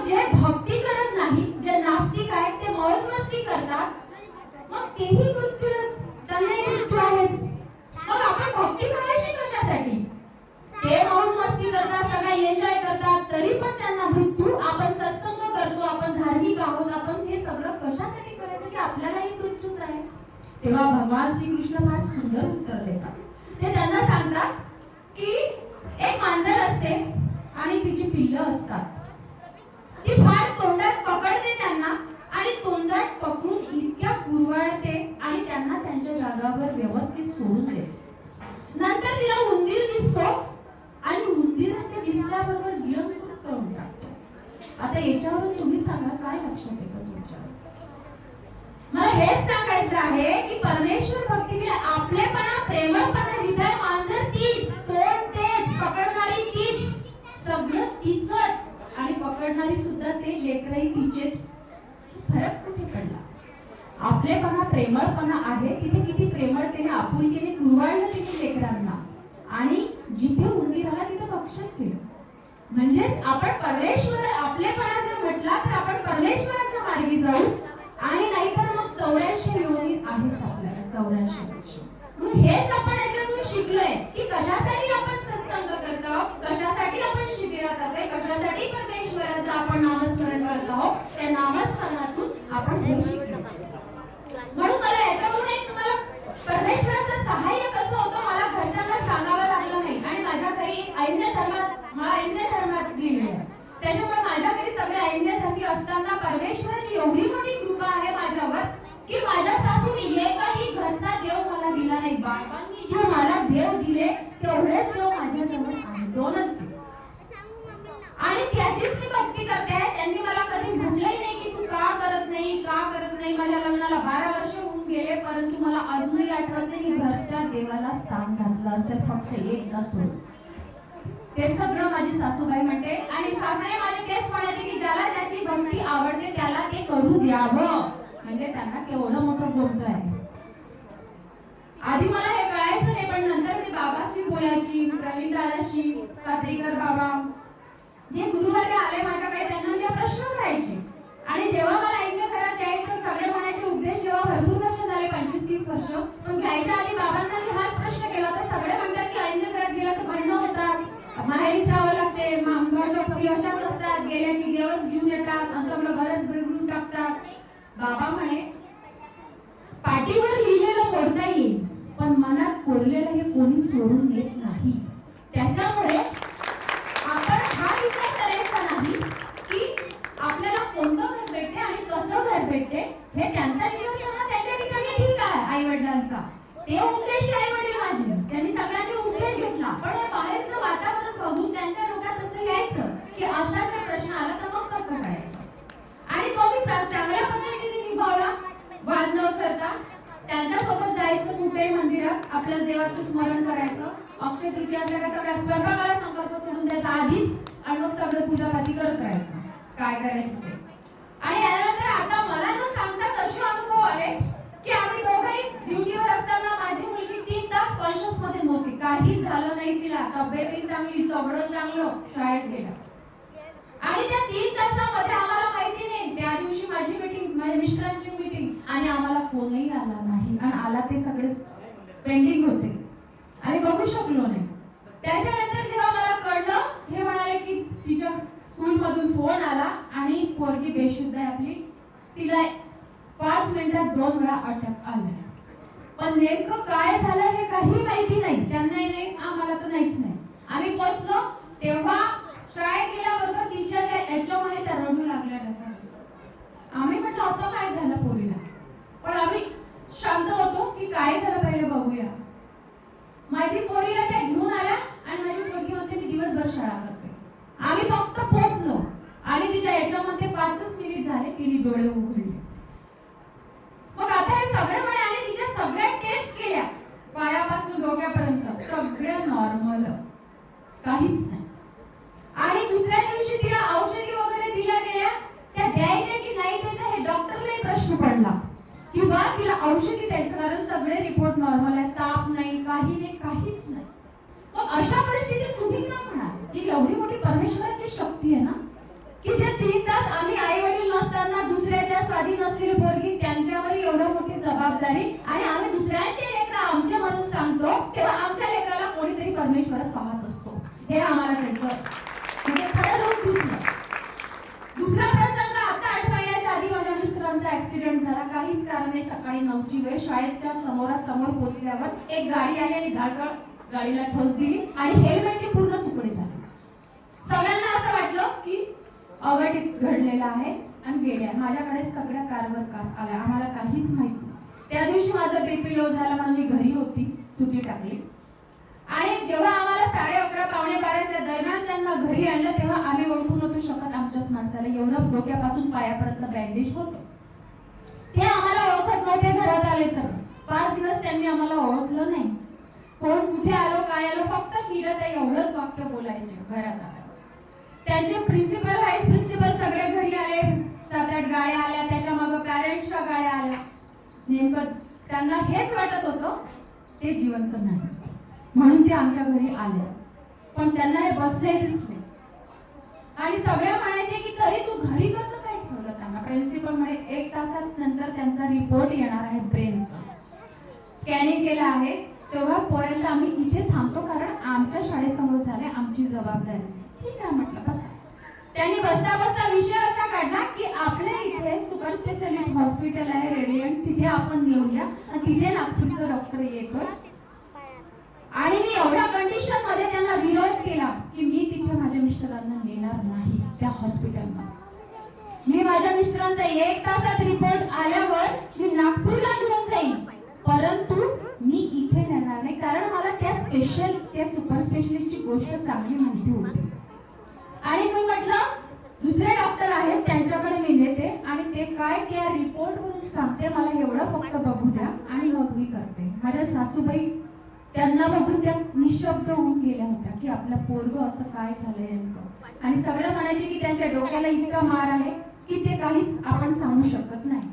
जे भक्ती करत नाही, जे नास्तिक आहेत ते मौज मस्ती करतात, मग तेही मृत्यूच, त्यांनाही मृत्यू आहेच. मग आपण भक्ती करायची कशासाठी? ते मौज मस्ती करतात, सगळं एन्जॉय करतात, तरी पण त्यांना मृत्यू. आपण सत्संग करतो, आपण धार्मिक आहोत, आपण हे सगळं कशासाठी करायचं की आपल्यालाही मृत्यूच आहे. तेव्हा भगवान श्रीकृष्ण फार सुंदर उत्तर देतात. ते त्यांना सांगतात की एक मांजर असते आणि तिची पिल्लं असतात. ती फार तोंडात पकडते त्यांना आणि तोंडात पकडून इतक्या कुरवाळते आणि त्यांना त्यांच्या जागावर व्यवस्थित सोडून देते. नंतर तिला उंदीर दिसतो आणि उंदीर ते दिसल्याबरोबर गिळून करून टाकतो. आता याच्यावरून तुम्ही सांगा काय लक्षात येतं तुमच्या? मला हेच सांगायचं आहे की परमेश्वर भक्तीने आपलेपणा, प्रेमळपणा जिथे मांजर तीच, तोंड तेच, पकडणारी तीच, सगळं तीचच आणि पकडणारी सुद्धा ते, लेकरही तिचेच. फरक कुठे पडला? आपलेपणा, प्रेमळपणा आहे तिथे किती प्रेमळतेने, आपुलकीने कुरवाळलं तिथे लेकरांना आणि जिथे उंदीराला तिथे भक्षण केलं. म्हणजेच आपण परमेश्वर, आपलेपणा जर म्हटला तर आपण परमेश्वराच्या मार्गी जाऊ आणि नाहीतर मग 84 योनी आहेच आपल्याला, 84 वर्ष. म्हणून हेच आपण याच्यातून शिकलोय की कशासाठी आपण सत्संग करतो, कशासाठी आपण शिबिरात आलोय, कशासाठी परमेश्वराचं आपण नामस्मरण करत आहोत. त्या नामस्मरणातून आपण हे शिकलो. म्हणून मला याच्यावरून एक तुम्हाला परमेश्वराचं सहाय्य कसं होतं मला घरच्यांना सांगावं लागलं नाही. आणि माझ्या घरी एक ऐन्य धर्मात गेले, त्याच्यामुळे माझ्या घरी सगळे ऐन्य धर्मी असताना परमेश्वराची एवढी मोठी कृपा आहे माझ्यावर की माझ्या सासूने एकही घरचा देव मला दिला नाही. बाबांनी जे मला देव दिले तेवढेच देव माझ्याजवळ आहे, 2च देव. आणि त्याचीच मी भक्ती करते. त्यांनी मला कधी म्हणलंही नाही की तू का करत नाही, का करत नाही. माझ्या लग्नाला 12 वर्ष होऊन गेले, परंतु मला अजूनही आठवत नाही की घरच्या देवाला स्थान घातलं असेल फक्त एकदा सोडून. ते सगळं माझी सासूबाई म्हणते. आणि सासरे माझे तेच म्हणायचे की ज्याला ज्याची भक्ती आवडते त्याला ते करू द्यावं. म्हणजे त्यांना केवढं मोठं गोष्ट आहे. आधी मला हे कळायचं नाही, पण नंतर मी बाबाशी बोलायची, प्रवीण दादाशी, पात्रीकर बाबा जे गुरुवारी आले माझ्याकडे, त्यांना मी प्रश्न करायचे. आणि जेव्हा मला ऐन्य घरात यायचं, सगळे म्हणायचे उपदेश जेव्हा भरपूर वर्ष झाले, 25-30 वर्ष, पण घ्यायच्या आधी बाबांना मी हाच प्रश्न केला होता. सगळे म्हणतात की ऐन्य घरात गेला तर भांडणं होतात, माहेरीच राहावं लागते, मामगावच्या पुरी अशाच असतात, गेल्या की देवच घेऊन येतात आणि सगळं घरच बिघडून टाकतात. बाबा म्हणे पाठीवर लिहिलेलं मोडता येईल पण मनात कोरलेलं हे कोणी चोरून घेत नाही. त्याच्यामुळे आपण हा विचार करायचा नाही की आपल्याला कोणतं घर भेटते आणि कसं घर भेटते. हे त्यांचा विचार करणं त्यांच्या ठिकाणी ठीक आहे, आई वडिलांचा. ते उपदेश आई वडील माझे, त्यांनी सगळ्यांनी उपदेश घेतला, पण हे बाहेरचं वातावरण बघून त्यांच्या डोक्यात असं यायचं की असा जर प्रश्न आला तर मग कसं करायचं. आणि तो मी चांगल्या पद्धतीने निभावला, वाद न करता. त्यांच्यासोबत जायचं कुठेही मंदिरात, आपल्या देवाचं स्मरण करायचं, अक्षय तृतीयाच्या का सगळ्या स्वयंपाकाला संकल्प सोडून द्यायचा आधीच आणि मग सगळं पूजापाती करत राहायचं काय करायचं ते. आणि यानंतर आता मला न सांगताच असे अनुभव आले की आम्ही दोघंही ड्युटीवर असताना माझी मुलगी 3 तास कॉन्शियस मध्ये नव्हती, काहीच झालं नाही तिला, तब्येतही चांगली, सगळं चांगलं, शाळेत गेला. आणि त्या 3 तासामध्ये आम्हाला माहिती नाही, त्या दिवशी माझी मीटिंग, माझ्या मिस्टरांची मीटिंग, आणि आम्हाला फोनही आला नाही. आणि आला ते सगळे पेंडिंग होते, आम्ही बघू शकलो नाही. त्याच्यानंतर जेव्हा मला कळलं, हे म्हणाले की तिच्या स्कूल मधून फोन आला आणि पोरगी बेशुद्ध आहे आपली, तिला 5 मिनिटात 2 वेळा अटक आली. पण नेमकं काय झालं हे काही माहिती नाही, त्यांनाही नाही, आम्हाला तर नाहीच नाही. आम्ही पोहोचलो तेव्हा शाळेत गेल्याबरोबर तिच्या याच्यामुळे त्या रडू लागल्या तसंच. आम्ही म्हटलं असं काय झालं पोरीला, पण आम्ही शांत होतो की काय झालं पहिले बघूया. माझी पोरीला त्या घेऊन आल्या आणि माझी पोरगी म्हणते मी दिवसभर शाळा करते. आम्ही फक्त पोहोचलो आणि तिच्या याच्यामध्ये 5च मिनिट झाले, तिने डोळे उघडले. मग आता हे सगळे म्हणे, आणि तिच्या सगळ्या टेस्ट केल्या पायापासून डोक्यापर्यंत, सगळ्या नॉर्मल, काहीच नाही. आणि दुसऱ्या दिवशी तिला औषधी वगैरे दिल्या गेल्या, त्या द्यायच्या की नाही द्यायचं हे डॉक्टरलाही प्रश्न पडला की बा तिला औषधी द्यायचं, कारण सगळे रिपोर्ट नॉर्मल आहे, ताप नाही, काही नाही, काहीच नाही. मग अशा परिस्थितीत तुम्ही काय म्हणाल की एवढी मोठी परमेश्वराची शक्ती आहे ना की जे 3 तास जबाबदारी आणि आम्ही दुसऱ्यांचे लेकरं आमचे म्हणून सांगतो तेव्हा आमच्या लेकराला कोणीतरी परमेश्वरच पाहत असतो. हे आम्हाला त्याचं म्हणजे खरं रूप दिसलं. दुसरा प्रसंग आता 8 महिन्याच्या आधी माझ्या मिस्टरांचा ऍक्सिडेंट झाला. काहीच कारणे सकाळी 9ची वेळ. शाळेच्या समोरासमोर पोहोचल्यावर एक गाडी आली आणि धाडकन गाडीला ठोस दिली आणि हेल्मेटचे पूर्ण तुकडे झाले. सगळ्यांना असं वाटलं की अघटित घडलेला आहे आणि गेल्या. माझ्याकडे सगळ्या कारवर आल्या. आम्हाला काहीच माहित नाही. त्या दिवशी माझं बीपी लो झाला म्हणून मी घरी होती, सुट्टी टाकली. आणि जेव्हा आम्हाला 11:30 पावणे 12च्या दरम्यान त्यांना घरी आणलं तेव्हा आम्ही ओळखू नव्हतो शकत आमच्याच माणसाला. एवढं डोक्यापासून पायापर्यंत बँडेज होतं. ते आम्हाला ओळखत नव्हते. घरात आले तर 5 दिवस त्यांनी आम्हाला ओळखलं नाही. कोण कुठे आलो काय आलो फक्त फिरत आहे एवढंच वाक्य बोलायचे. घरात आलं त्यांचे प्रिन्सिपल व्हाईस प्रिन्सिपल सगळे घरी आले. 7-8 गाड्या आल्या. त्याच्या मग पॅरेंट्सच्या गाड्या आल्या. नेमकं त्यांना हेच वाटत होतं ते जिवंत नाही म्हणून ते आमच्या घरी आले. पण त्यांना हे बसले दिसले आणि सगळे म्हणायचे की तरी तू घरी कसं काय ठेवलं त्यांना. प्रिन्सिपल म्हणे 1 तासात नंतर त्यांचा रिपोर्ट येणार आहे ब्रेनचा. स्कॅनिंग केलं आहे तेव्हापर्यंत आम्ही इथे थांबतो कारण आमच्या शाळेसमोर झाले आमची जबाबदारी. ठीक आहे म्हटलं बसा. त्यांनी बसता बसता विषय असा काढला की आपल्या इथे सुपर स्पेशालिटी हॉस्पिटल आहे रेडियंट, तिथे आपण नेऊया आणि तिथे नागपूरचा डॉक्टर येतोय. आणि मी एवढ्या कंडिशन मध्ये त्यांना विरोध केला की मी तिथे माझ्या मिस्टरांना नेणार नाही त्या हॉस्पिटलमध्ये. मी माझ्या मिस्टरांचा 1 तासात रिपोर्ट आल्यावर मी नागपूरला घेऊन जाईल परंतु मी इथे नेणार नाही कारण मला त्या सुपर स्पेशलिस्टची गोष्ट चांगली माहिती होती. आणि मी म्हटलं दुसरे डॉक्टर आहेत त्यांच्याकडे मी नेते आणि ते काय त्या रिपोर्ट वरून सांगते मला एवढं फक्त बघू द्या आणि मग मी करते. माझ्या सासूबाई त्यांना बघून त्या निशब्द होऊन गेल्या होत्या की आपलं पोरगं असं काय झालंय नेमकं. आणि सगळं म्हणायचे की त्यांच्या डोक्याला इतका मार आहे की ते काहीच आपण सांगू शकत नाही.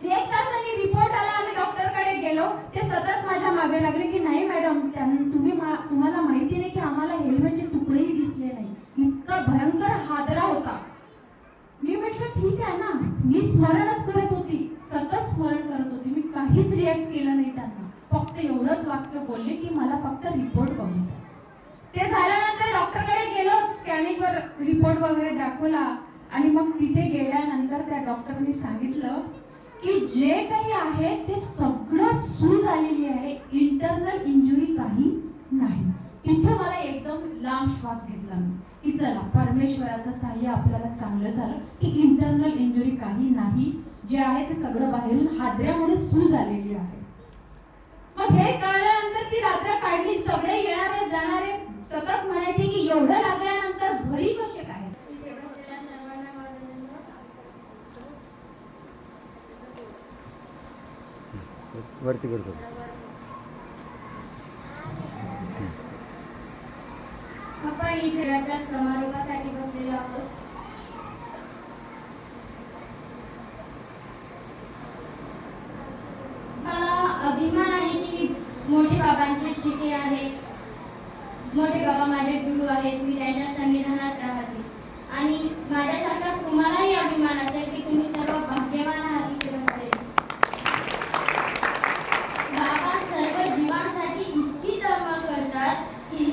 1 तासाने रिपोर्ट आला. आम्ही डॉक्टरकडे गेलो. ते सतत माझ्या मागे लागले की नाही मॅडम तुम्हाला माहिती नाही की आम्हाला हेल्मेटचे तुकडेही दिसले नाही. इतका भयंकर हादरा होता. मी म्हटलं ठीक आहे ना. मी स्मरणच करत होती, सतत स्मरण करत होती. मी काहीच रिॲक्ट केलं नाही त्यांना. फक्त एवढंच वाक्य बोलले की मला फक्त रिपोर्ट बघू द्या. ते झाल्यानंतर डॉक्टरकडे गेलो. स्कॅनिंगवर रिपोर्ट वगैरे दाखवला आणि मग तिथे गेल्यानंतर त्या डॉक्टरनी सांगितलं की जे काही आहे ते सगळं सूज आलेली आहे. इंटरनल इंजुरी काही नाही. तिथे मला एकदम लांब श्वास घेतला मी की चला परमेश्वराचं सहाय्य आपल्याला चांगलं झालं की इंटरनल इंजुरी काही नाही. जे आहे ते सगळं बाहेरून हादऱ्यामुळे सूज आलेली आहे. मग हे कळल्यानंतर ती रात्र काढली. सगळे येणारे जाणारे सतत म्हणायचे की एवढं लागल्यानंतर घरी कसे काय. वरती करतो. आपण इथे समारोहासाठी बसलेलो आहोत. मला अभिमान आहे की मोठे बाबांचे शिके आहे. मोठे बाबा माझे गुरु आहेत. मी त्यांच्या सन्निधानात राहते आणि माझ्यासारखाच तुम्हालाही अभिमान असेल की तुम्ही सर्व भाग्यवान आहात इथे बसलेले. बाबा सर्व जीवांसाठी इतकी तळमळ करतात की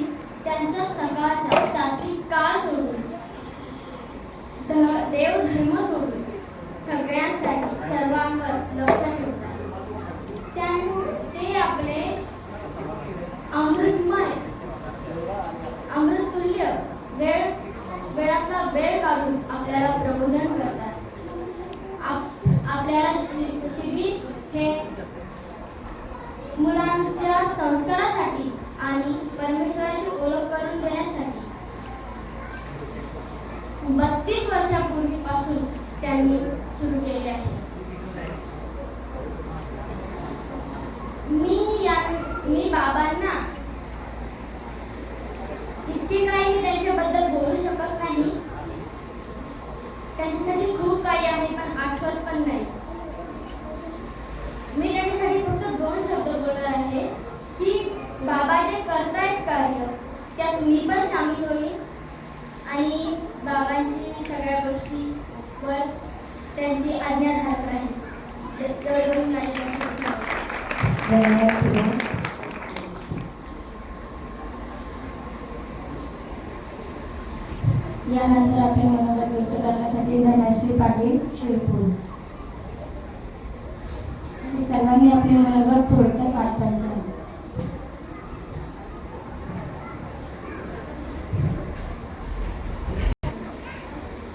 त्यांचा सकाळचा सात्विक काळ सोडून देवधर्म सोडून सगळ्यांसाठी सर्वांवर लक्ष ठेवतात. ते आपले अमृततुल्य वेळातला वेळ काढून आपल्याला प्रबोधन करतात. आपल्याला शिबिर हे मुलांच्या संस्कारासाठी आणि परमेश्वराची ओळख करून देण्यासाठी 32 वर्षापूर्वीपासून त्यांनी सुरू केले आहे. मी बाबांना इतके काही त्यांच्याबद्दल बोलू शकत नाही. त्यांच्यासाठी खूप काही आहे पण आठवत पण नाही. मी त्यांच्यासाठी फक्त 2 शब्द बोलणार आहे की बाबा जे करतायत कार्य त्यात मी पण सामील होईल आणि बाबांची सगळ्या गोष्टीवर त्यांची आज्ञा धारक राहील. धन्यवाद तुला. यानंतर आपले मनोगत व्यक्त करण्यासाठी धनश्री पाटील शिरपूर. सर्वांनी आपले मनोगत थोडक्यात पाठवायचे आहे.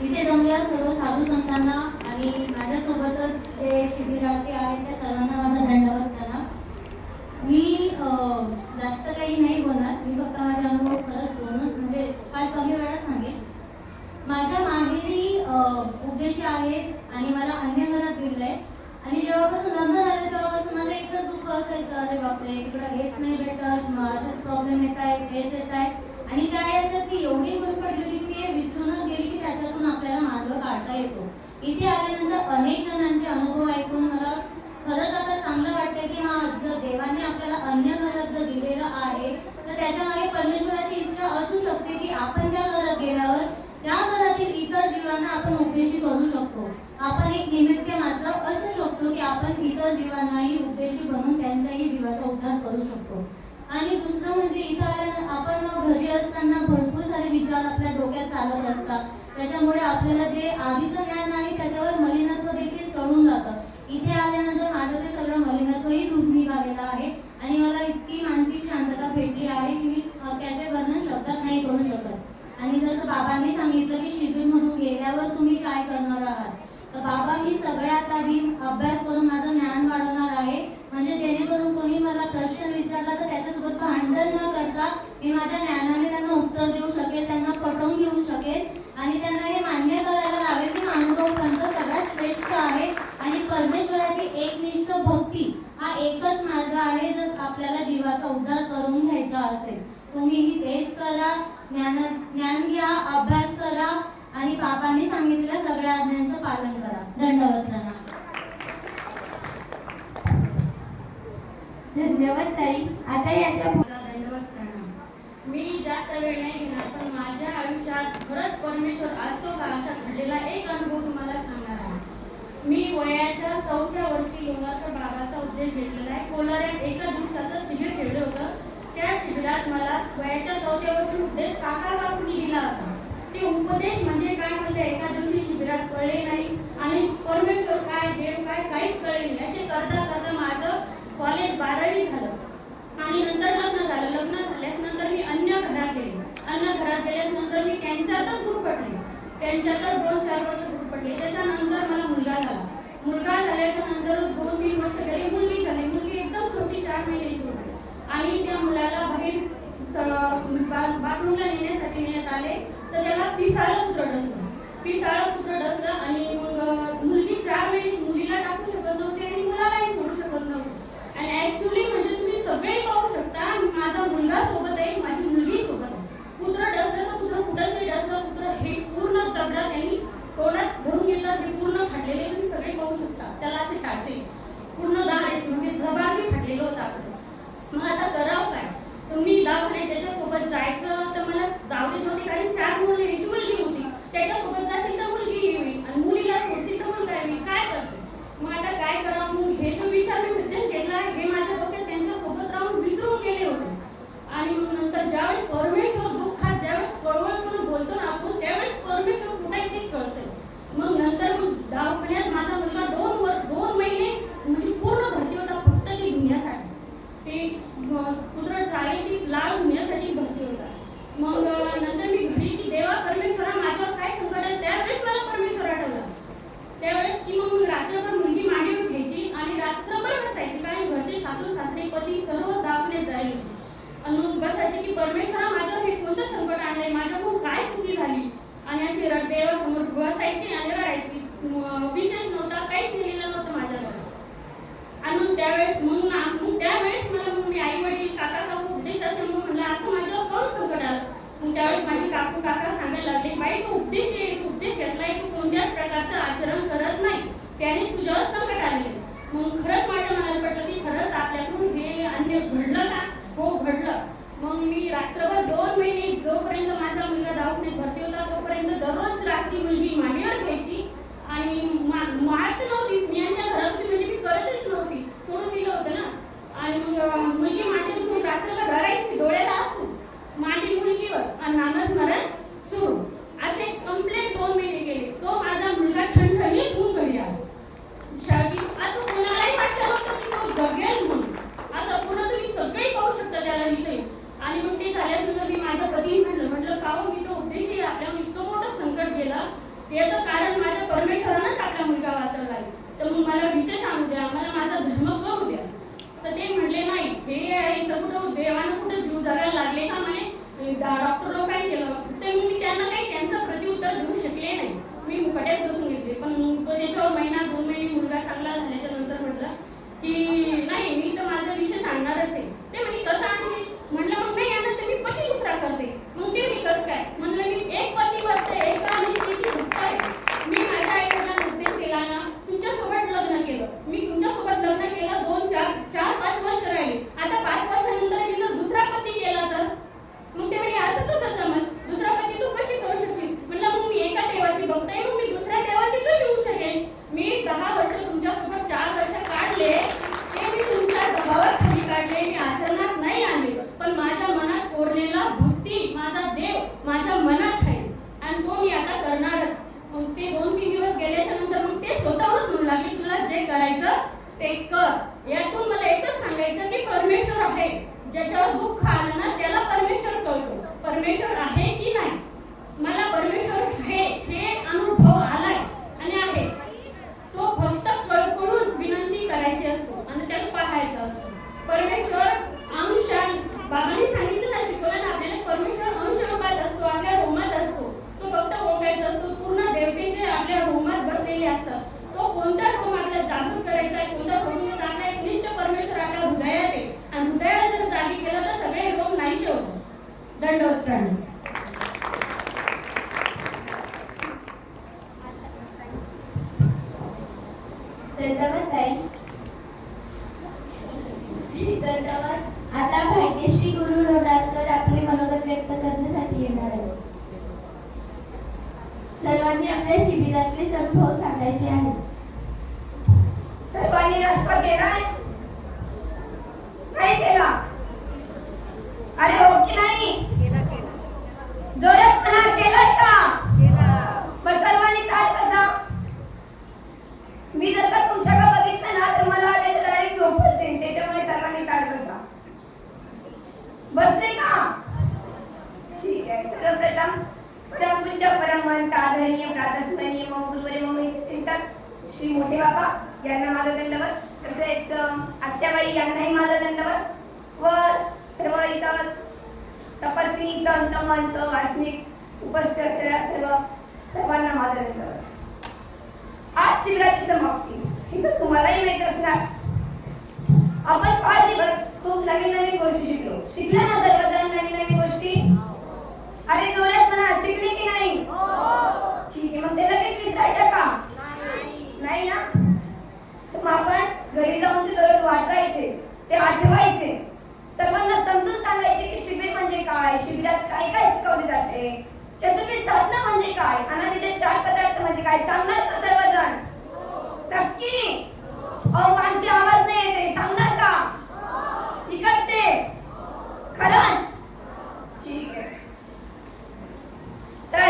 इथे जमलेल्या सर्व साधू संतांना आणि माझ्यासोबतच जे शिबिरार्थी आहेत त्या सर्वांना माझा दंडवत करा. मी जास्त काही नाही बोलणार. मी फक्त माझे अनुभव खरंच बोलून म्हणजे फार कमी वेळात सांगेन. माझ्या माहेरी उपदेशी आहेत आणि मला अन्य घरात दिलंय. आणि जेव्हापासून लग्न झालं तेव्हापासून मला एकच दुःख असायचं, अरे बापरे इकडं हेच नाही भेटत, मग असेच प्रॉब्लेम येत आहेत, हेच येत आहे. आणि त्या याच्यात ती एवढी गुरफटली होती की हे विसरूनच गेली की त्याच्यातून आपल्याला मार्ग काढता येतो. इथे आल्यानंतर अनेक जणांचे अनुभव ऐकून मला खरंच आता चांगलं वाटतं की हा जर देवाने आपल्याला अन्य घरात जर दिलेलं आहे तर त्याच्यामागे परमेश्वराची इच्छा असू शकते की आपण त्या घरात गेल्यावर त्या घरातील इतर जीवांना आपण उपदेशी करू शकतो. आपण एक निमित्त मात्र असू शकतो की आपण इतर जीवांनाही उपदेशी बनवून त्यांच्याही जीवाचा उद्धार करू शकतो. आणि दुसरं म्हणजे इथं आल्यानं आपण घरी असताना भरपूर सारे विचार आपल्या डोक्यात चालत असतात. त्याच्यामुळे आपल्याला जे आधीचं ज्ञान आहे त्याच्यावर मलिनत्व देखील चढून जातं. इथे आल्यानंतर माझं ते सगळं मलिनत्वही दूर निघालेलं आहे आणि मला इतकी मानसिक शांतता भेटली आहे की मी त्याचे वर्णन शब्दात नाही करू शकत. आणि जसं बाबांनी सांगितलं की शिबिरमधून गेल्यावर तुम्ही काय करणार आहात, तर बाबा मी सगळ्यात आधी अभ्यास करून माझं ज्ञान वाढवणार आहे. म्हणजे जेणेकरून कोणी मला प्रश्न विचारला तर त्याच्यासोबत भांडण न करता मी माझ्या ज्ञानाने त्यांना उत्तर देऊ शकेल, त्यांना पटवून घेऊ शकेल आणि त्यांना हे मान्य करायला लावेल की अनुभव पंथ सगळ्यात श्रेष्ठ आहे आणि परमेश्वराची एकनिष्ठ भक्ती हा एकच मार्ग आहे जर आपल्याला जीवाचा उद्धार करून घ्यायचा असेल. तुम्हीही तेच करा, ज्ञान घ्या, अभ्यास करा आणि बाबांनी सांगितलेल्या सगळ्या आज्ञांचं पालन करा. दंडवत प्रणाम. धन्यवाद ताई. आता याच्या दंडवत प्रणाम. मी जास्त वेळ नाही घेणार पण माझ्या आयुष्यात खरंच परमेश्वर असतो का असा घडलेला एक अनुभव तुम्हाला सांगणार आहे. मी वयाच्या 4थ्या वर्षी लोणारकर बाबाचा उपदेश घेतलेला आहे. कोलाऱ्यात एका दिवसाचं शिबिर ठेवलं होतं. त्या शिबिरात मला वयाच्या 4थ्या वर्षी उपदेश काका काकूंनी दिला होता. ते उपदेश म्हणजे काय म्हणजे एका दिवशी शिबिरात कळले नाही आणि परमेश्वर काय देव काय काहीच कळले नाही. असे करता करता माझं कॉलेज 12वी झालं आणि नंतर लग्न झालं. लग्न झाल्यानंतर मी अन्य घरात गेले. अन्य घरात गेल्यानंतर मी त्यांच्यातच गुरफटले. त्यांच्यातच 2-4 वर्ष गुरफटले. त्याच्यानंतर मला मुलगा झाला. मुलगा झाल्याच्या नंतर 2-3 वर्ष गेले. मुलगी झाली. मुलगी एकदम छोटी 4 महिन्याची होती आणि त्या मुलाला बाहेर बाथरूमला नेण्यासाठी नेण्यात आले तर त्याला पिसाळं कुत्रं डसलं. पिसाळं कुत्रं डसलं आणि मग मुलगी 4 महिने मुलीला टाकू शकत नव्हती आणि मुलालाही सोडू शकत नव्हती. आणि ऍक्च्युली म्हणजे तुम्ही सगळे पाहू शकता माझा मुलगा सोबत आहे, माझी मुलगी सोबत आहे. कुत्रं डसलं तर कुत्रं कुठंच डसलं. कुत्रं हे पूर्ण दगडा त्यांनी तोंडात भरून घेतलं. ते पूर्ण फाटलेले तुम्ही सगळे पाहू शकता. त्याला असे टाचे पूर्ण म्हणजे जबार बी फाटलेलं होतं आपलं. मग आता करावं काय, तुम्ही दवाखान्यात त्याच्यासोबत जायचं तर मला जाऊ देत होती कारण 4 मुलीची मुलगी होती. त्याच्यासोबत जाशील तर मुलगी येईल आणि मुलीला सोडशील तर मुलगा येईल. काय करते मग आता काय करावं. मग हे जो विचार मी उद्देश घेतला हे माझ्या डोक्यात त्यांच्यासोबत राहून विसरून गेले होते आणि याचं कारण माझ्या परमेश्वरानंच आपला मुलगा वाचवला आहे. तर मग मला विशेष आणू द्या, मला माझा धर्म करू द्या. तर ते म्हणले नाही, हे सगळं देवानं कुठं जीव जगायला लागले का म्हणे, डॉक्टर लोक काय केलं. ते मी त्यांना काही त्यांचं प्रत्युत्तर देऊ शकले नाही. मी मुकाट्यात बसून घेतले. पण तो त्याच्यावर महिना 2 महिने मुलगा चांगला झाल्याच्या नंतर म्हटलं की नाही, मी तर माझा विषय आणणारच आहे. ते म्हणे कसं आणशील. म्हटलं मग नाही आणत तर मी पती दुसरा करते. मग ते मी कसं काय. म्हणलं मी एक पती बसते, एका निष्ठेची भक्त आहे. मी माझ्या आईवडिलांना उपदेश केला ना, तुमच्यासोबत लग्न केलं. मी तुमच्यासोबत लग्न केलं, 2, 4, 5 वर्ष राहिले. आता 5 वर्षानंतर मी जर दुसरा पती केला तर मग ते म्हणे असं कसं जमल, दुसरा पती तू कशी करू शकशील. म्हणलं मग मी एका देवाची भक्त आहे, मग मी दुसऱ्या देवाची कशी होऊ शकेल. मी 10 वर्ष तुमच्यासोबत 4 वर्ष काढले, ते मी तुमच्या दबावात खाली काढले, मी आचरणात नाही आणले. पण माझ्या मनात कोरलेला भक्ती, माझा देव माझ्या मनात आहे आणि तो मी आता करणारच. मग ते 2-3 दिवस गेल्याच्या नंतर मग ते स्वतःवरच म्हणू लागले, तुला जे करायचं ते कर. यातून मला एकच सांगायचं की परमेश्वर आहे. ज्याच्यावर दुःख आलं ना त्याला परमेश्वर कळतो. परमेश्वर आहे की नाही. मला परमेश्वर आहे हे अनुभव आलाय आणि आहे. तो फक्त कळकळून विनंती करायची असतो आणि त्याला पाहायचं असतं. परमेश्वर अंशान, बाबांनी सांगितलं ना, शिकवलं ना आपल्याला, परमेश्वर अंशरूपात असतो, आपल्या रोमात असतो. तो फक्त ओळखायचा असतो. पूर्ण देवतेचे आपल्या रोमात बसलेले असतात. तो कोणता रोम आपल्याला जागृत करायचा आहे, कोणता सोडून टाकला आहे. निष्ठ परमेश्वर आपल्या हृदयात आहे आणि हृदयाला जर जागी केलं तर सगळे रोम नाहीसे होतो. दंडवत प्राणी. आता भाग्यश्री गुरु लोणारकर आपले मनोगत व्यक्त करण्यासाठी येणार आहे. सर्वांनी आपल्या शिबिरातले अनुभव सांगायचे आहेत. सर्वांनी नाश्ता केला नाही केला. अरे हो की नाही. जोरात म्हणा, केलाय का. मग सर्वांनी काय कसा. मी जर का तुमच्याकडे बघितलं ना तर मला डायरेक्ट झोप येते. त्याच्यामुळे सर्वांनी काय कसा बसले का. ठीक आहे. सर्वप्रथम परमपूज्य परमहंत आदरणीय प्रातस्मरणीय गुरुवर्य महोदय चिंतक श्री मोठे बाबा यांना माझा दंडवत. तसेच आत्याबाई यांनाही माझा दंडवत व सर्व इथं तपस्वी संत मंत वासनिक उपस्थित असलेल्या सर्वांना माझा दंडवत. आज शिबिराची समाप्ती ही तर तुम्हालाही माहित असणार. आपण 5 दिवस खूप नवीन नवीन गोष्टी शिकलो. शिकल्या ना सर्वजण नवीन नवीन गोष्टी. अरे जोरात म्हणा, शिकले की नाही. ठीक आहे. मग ते लगेच विसरायचं का. नाही ना. तर मग आपण घरी जाऊन ते दररोज वाचायचे, ते आठवायचे, सर्वांना समजून सांगायचे की शिबिर म्हणजे काय, शिबिरात काय काय शिकवले जाते, चतुर्वेद साधना म्हणजे काय, अनादीचे 4 पदार्थ म्हणजे काय. सांगणार का सर्वजण. नक्की. माणसे आवाज नाही येते. सांगणार का. इकडचे खरंच. ठीक आहे. तर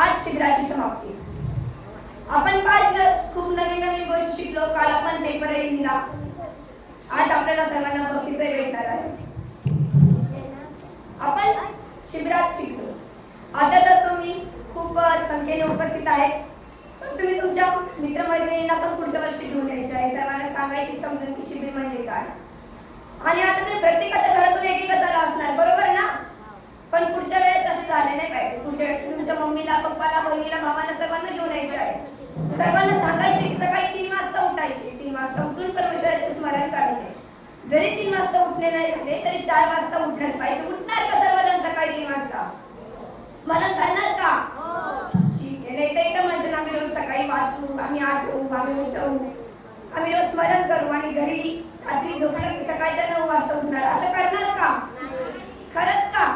आज शिबिराची समाप्ती. आपण 5 दिवस खूप नवीन नवीन गोष्टी शिकलो. काल आपण पेपरही दिला. आज आपल्याला सर्वांना बक्षीसही भेटणार आहे. आपण शिबिरात शिकलो. आता तर तुम्ही खूप संख्येने उपस्थित आहेत. पण तुम्ही तुमच्या मित्रमैत्रिणींना पण पुढच्या वर्षी घेऊन यायचे आहे. सर्वांना सांगायची समजून की शिबिर म्हणजे काय. आणि आता तुम्ही प्रत्येकाच्या घरातून एकेकाला असणार, बरोबर ना. पण पुढच्या वेळेस असे झाले नाही पाहिजे. पुढच्या वेळेस तुमच्या मम्मीला, पप्पाला, बहिणीला, भावाला सर्वांना घेऊन यायचे आहे. सर्वांना सांगायचे की सकाळी 3 वाजता उठायचे. 3 वाजता उठून परमेश्वराचे स्मरण करायचे. जरी 3 वाजता उठले नाही झाले तरी 4 वाजता उठण्यास पाहिजे. उठणार का सर्वजण सकाळी 3 वाजता. स्मरण करणार का. ठीक आहे. नाही तर इथं म्हणजे आम्ही रोज सकाळी वाचू, आम्ही आठवू, आम्ही उठवू, आम्ही रोज स्मरण करू आणि घरी रात्री झोपलं की सकाळच्या 9 वाजता उठणार. असं करणार का. खरंच का.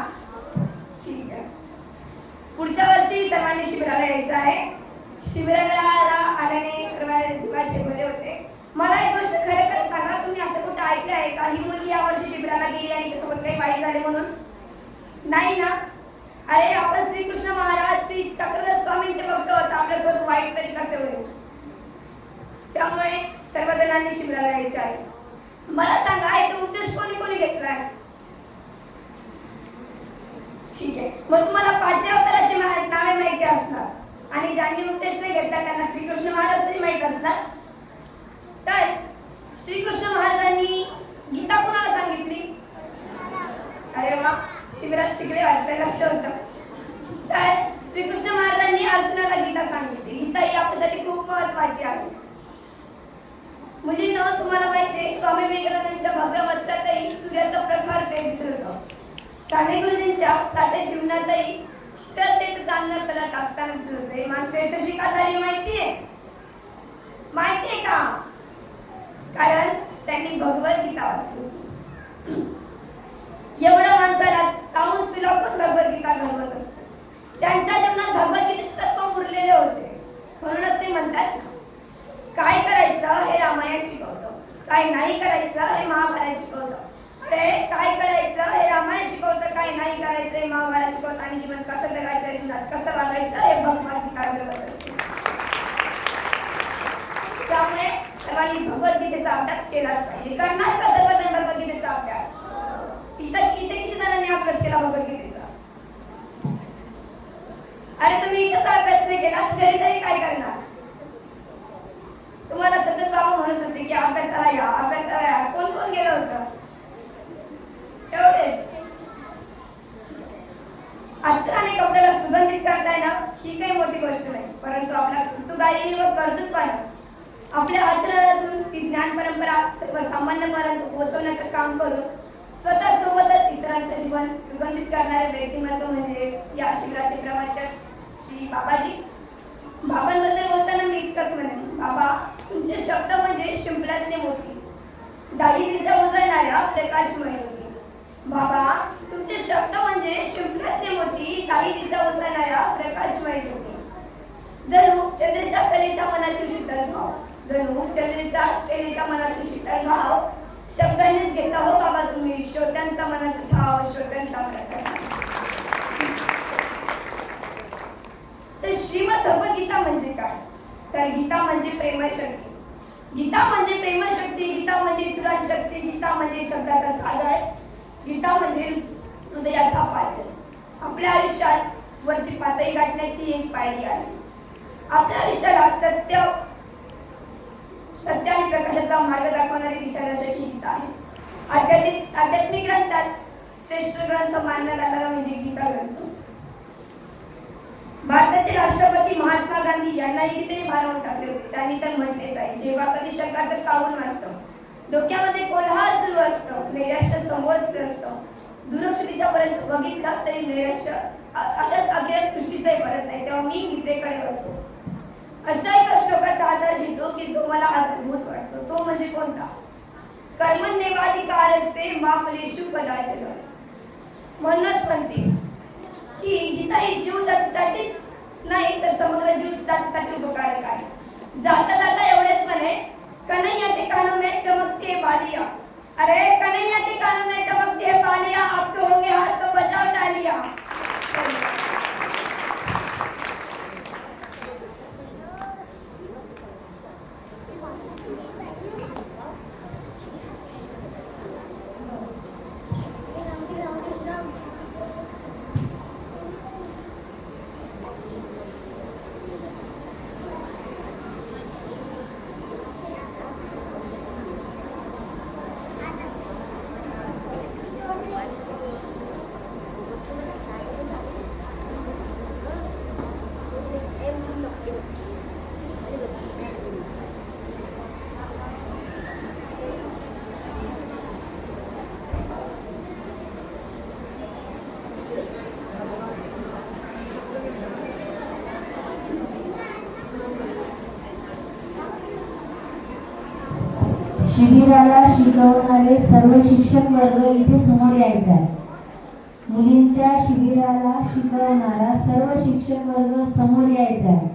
ठीक आहे. पुढच्या वर्षी सर्वांनी शिबिराला यायचं आहे. शिबिराला आल्याने सर्व जीवाचे बरे होते. मला एक गोष्ट खरं तर सांगा, तुम्ही असं कुठं ऐकलं आहे का ही मुलगी यावर्षी शिबिराला गेली आणि त्यासोबत काही वाईट झाले म्हणून. नाही ना. अरे आपण श्रीकृष्ण महाराज श्री चक्रधर स्वामींचे भक्त होता. आपल्यासोबत वाईट तरी कसे होईल. त्यामुळे सर्वजणांनी शिबिराला यायचे आहे. मला सांगा आहे तो उपदेश कोणी कोणी घेतलाय. ठीक आहे. मग तुम्हाला 5 अवताराची नावे माहिती असतात. महत्वाची आहे. मुलींनो, तुम्हाला माहिती आहे स्वामी विवेकानंदांच्या भव्य वस्त्रातही सूर्याचा प्रखर तेज दिसत होतं. साने गुरुजींच्या साध्या जीवनातही इष्टतेत चांगला सला टाकताना दिसत होते. माणसे यशस्वी का झाली माहितीये का? कारण त्यांनी भगवद्गीता वाचली होती. एवढं माणसाला काहून सुलापून भगवद्गीता घडवत असतं. त्यांच्या जीवनात भगवद्गीतेचे तत्व मुरलेले होते. म्हणूनच ते म्हणतात काय करायचं हे रामायण शिकवतं, काय नाही करायचं हे महाभारत शिकवतं. अरे काय करायचं हे रामायण शिकवतं, काय नाही करायचं हे महाभारत शिकवतं. आणि जीवन कसं जगायचं, जीवनात कसं वागायचं हे भगवद्गीता घडवत असते. त्यामुळे सर्वांनी भगवद्गीतेचा अभ्यास केलाच पाहिजे. करणार का सर्वजण भगवद्गीतेचा अभ्यास? इथे किती जणांनी अभ्यास केला भगवद्गीतेचा? अरे तुम्ही इथंच अभ्यास नाही केला, घरी तरी काय करणार? तुम्हाला सतत बाबा म्हणत होते की अभ्यासाला या, अभ्यासाला या. कोण कोण गेलं होतं? एवढेच. अत्तराने कपड्याला सुगंधित करताय ना, ही काही मोठी गोष्ट नाही. परंतु आपल्या कर्तृत्वाने व कर्तृत्वाने आपल्या आचरणातून ती ज्ञान परंपरा सर्वसामान्यपर्यंत पोहोचवण्याचं काम करून स्वतः सोबतच इतरांचं जीवन सुगंधित करणारे व्यक्तिमत्व म्हणजे या शिबिराचे प्रवचक श्री बाबाजी. बाबांबद्दल बोलताना मी इतकंच म्हणेन, बाबा तुमचे शब्द म्हणजे शिंपल्यातले मोती, दाही दिशा उजळणाऱ्या प्रकाशमय होती. बाबा तुमचे शब्द म्हणजे शिंपल्यातले मोती, दाही दिशा उजळणाऱ्या प्रकाशमय होती. जणू चंद्रेच्या कलेच्या मनातील शीतल भाव, जणू चंद्रेच्या कलेच्या मनातील शीतल भाव शब्दांनीच घेता हो बाबा तुम्ही. श्रोत्यांचा मनात ठाव, श्रोत्यांचा मनात. तर श्रीमद भगवद्गीता म्हणजे काय? तर गीता म्हणजे प्रेमशक्ती, गीता म्हणजे प्रेमशक्ती, गीता म्हणजे सुराज शक्ती, गीता म्हणजे शब्दाचा सागर, गीता म्हणजे हृदयाचा पायरी. आपल्या आयुष्यात वरची पातळी गाठण्याची एक पायरी आहे. आपल्या आयुष्याला सत्य आणि प्रकाशाचा मार्ग दाखवणारी दिशा दर्शक गीता आहे. आध्यात्मिक ग्रंथात श्रेष्ठ ग्रंथ मानला जाणारा म्हणजे गीता ग्रंथ. भारताचे राष्ट्रपती महात्मा गांधी यांनाही गीतेने भारावून टाकले होते. त्यांनी तर म्हटलेच आहे, जेव्हा कधी शंकाचं काहून असतं, डोक्यामध्ये कोल्हार सुरू असतं, नैराश्य समोरच असतं, दुर्लक्षतेच्या पर्यंत बघितलं तरी नैराश्य अशाच अज्ञात दृष्टीचाही परत नाही, तेव्हा मी गीतेकडे वळतो. अशा एका श्लोकाचा आधार घेतो की जो मला आधारभूत वाटतो. तो म्हणजे कोणता? कर्मण्येवाधिकारस्ते मा फलेषु कदाचन. म्हणूनच म्हणते की गीता ही जीव जातीसाठीच नाही तर समग्र जीव जातीसाठी उपकारक आहे. जाता जाता एवढेच म्हणे, कन्हैया के कानों में चमकती है बालियां. अरे कन्हैया के कानों में चमकती है बालियां, आपके होंगे हाथ तो बजाओ तालियां. शिबिराला शिकवणारे सर्व शिक्षक वर्ग इथे समोर यायचा आहे. मुलींच्या शिबिराला शिकवणारा सर्व शिक्षक वर्ग समोर यायचा आहे.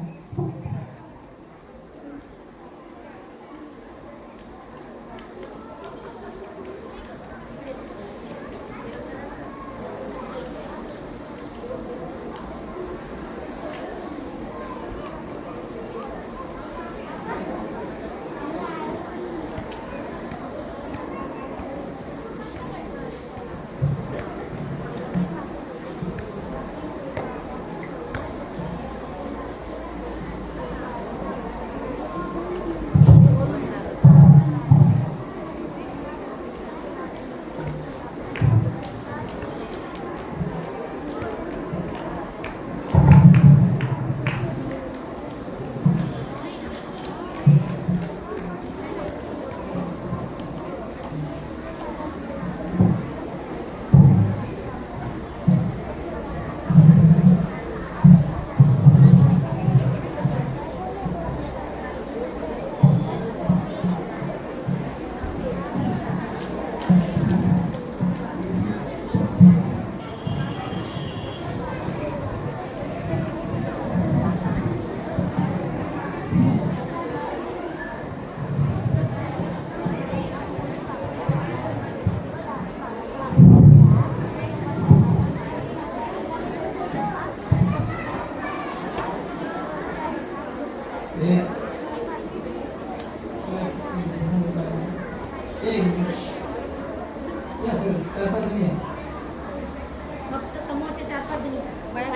फक्त समोरचे 4-5 जण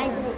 पाहिजे.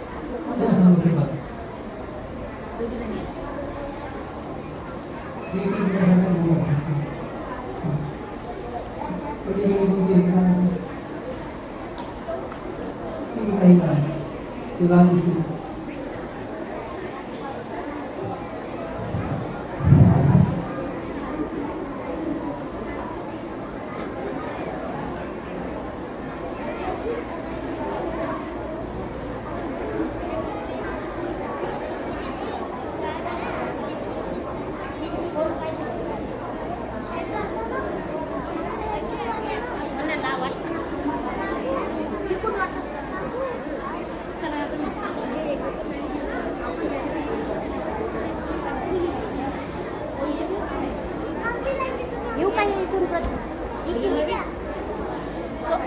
येऊ काय इथून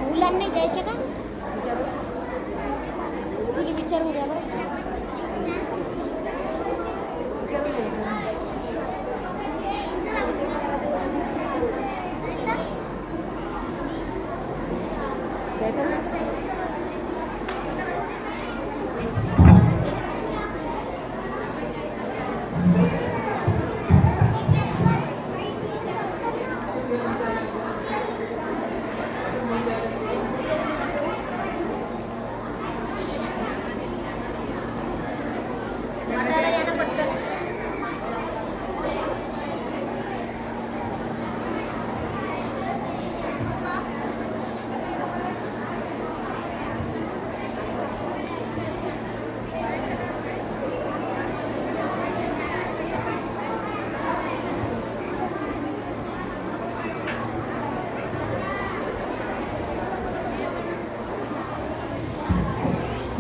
मुलांनी द्यायचे का तुझी विचारून घ्या बरं.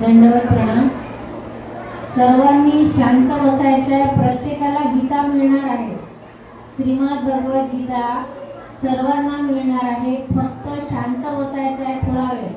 दंडवत प्रणाम. सर्वांनी शांत बसायचंय. प्रत्येकाला गीता मिळणार आहे. श्रीमद भगवत गीता सर्वांना मिळणार आहे. फक्त शांत बसायचं आहे थोडा वेळ.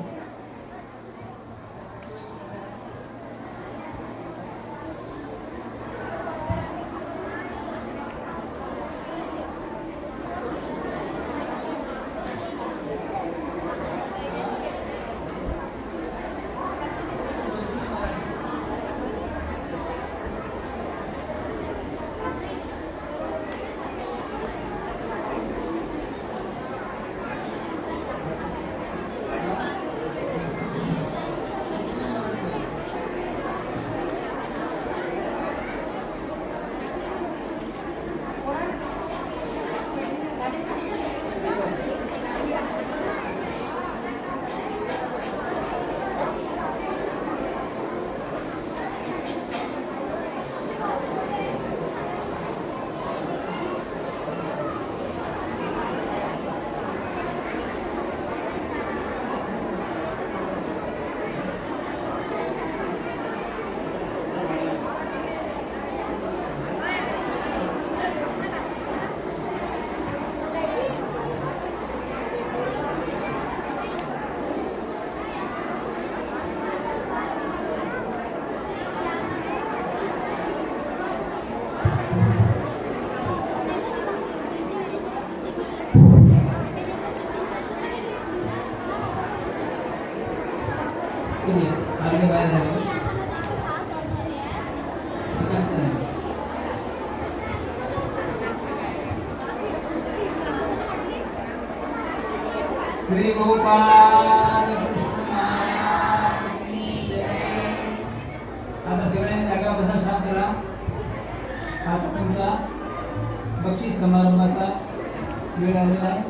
श्री गोपाल कृष्ण महाराज की जय. आता सगळ्यांनी जागा बसा, शांत राहा. आता तुमचा बक्षीस समारंभाचा वेळ आलेला आहे.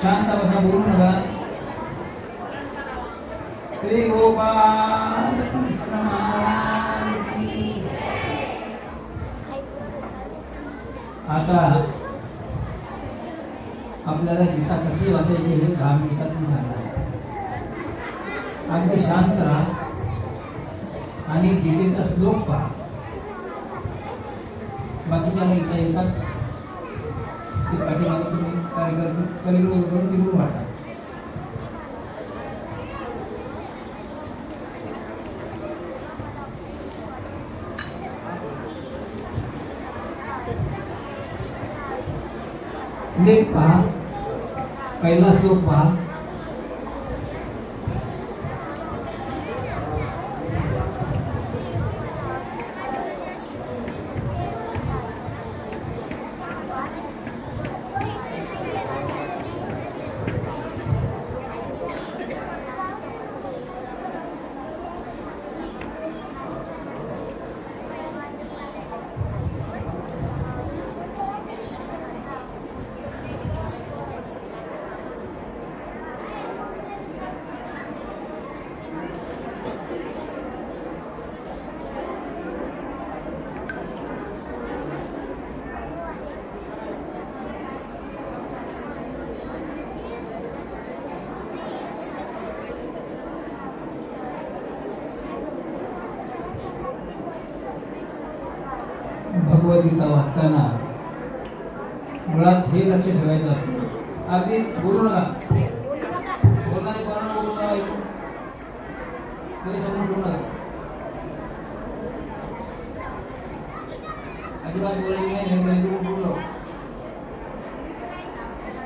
शांत बसा, बोलू नका. श्री गोपाल कृष्ण महाराज की जय. आता आपल्याला गीता कशी वाचायची हे 10 मिनिटात मी सांगणार. अगदी शांत राहा आणि गीतेचा श्लोक पहा. बाकीच्याला गीता येतात ते पाठीमागे तुम्ही काय करतो कलिंगड करून तिकडून वाटा. नीट पहा, पहिला श्लोक पहा. भगवद्गीता वाचताना मुळात हे लक्ष ठेवायचं असतं. अगदी बोलू नका, बोलणारे कोणाला बोलू नका, कोणी समोर बोलू नका, अजिबात बोलायचं नाही. हे लाईन बोलू नका,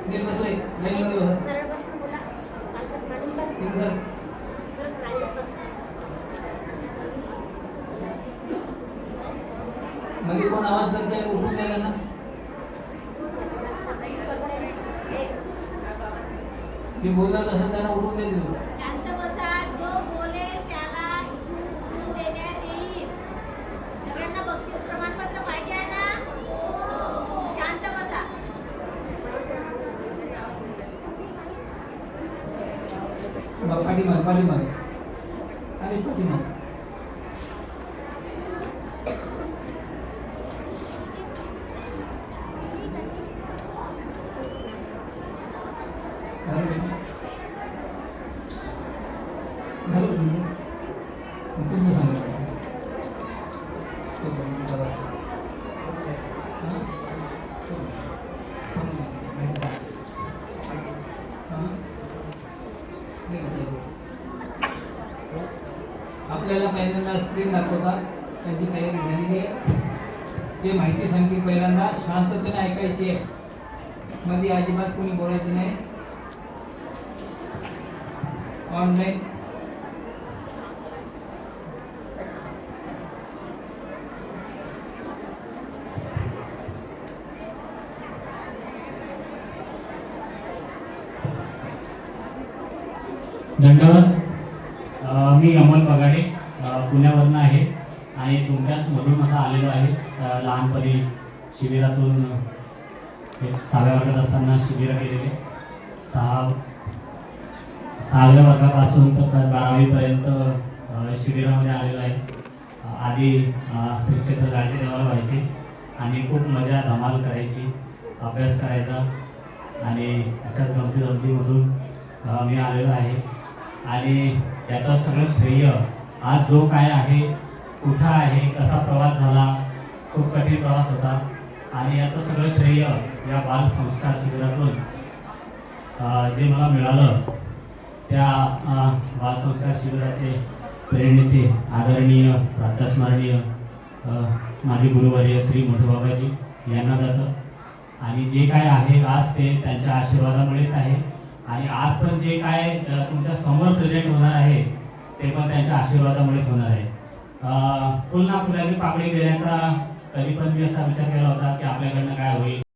नीट बसले, लाईन मध्ये बसा. मध्ये कोण आवाज करते उठून द्यायला ना. ते बोलत असं त्यांना उठून द्यायचं. शांत बसा. जो बोलेल त्याला इथून देण्यात येईल. सगळ्यांना बक्षीस प्रमाणपत्र पाहिजे आहे ना? शांत बसा. पाठीमागे आणि पाठीमागे. आपल्याला पहिल्यांदा स्क्रीन दाखवतात, त्यांची तयारी झालेली आहे. ते माहिती सांगतील पहिल्यांदा, शांततेने ऐकायची आहे, मध्ये अजिबात कोणी बोलायचं नाही. ऑनलाईन धन्यवाद. मी अमोल बगाडे पुण्यावरून आहे आणि तुमच्याच मधून असा आलेलो आहे. लहानपणी शिबिरातून 6व्या वर्गात असताना शिबिरं केलेले. 6व्या वर्गापासून तर 12वीपर्यंत शिबिरामध्ये आलेलो आहे. आधी श्री क्षेत्र जाळते देवाला व्हायचे आणि खूप मजा धमाल करायची, अभ्यास करायचा आणि अशाच गमतीमधून मी आलेलो आहे. आणि याचं सगळं श्रेय आज जो काय आहे, कुठं आहे, कसा प्रवास झाला, खूप कठीण प्रवास होता आणि याचं सगळं श्रेय या बाल संस्कार शिबिरातून जे मला मिळालं, त्या बाल संस्कार शिबिराचे प्रेरणेते आदरणीय प्रातस्मरणीय माझे गुरुवर्य श्री मोठेबाबाजी यांना जातं. आणि जे काय आहे आज ते त्यांच्या आशीर्वादामुळेच आहे. आणि आज पण जे काय तुमच्या समोर प्रेझेंट होणार आहे ते पण त्यांच्या आशीर्वादामुळेच होणार आहे. पुन्हा फुलाची पाकळी देण्याचा तरी पण मी असा विचार केला होता की आपल्याकडनं काय होईल.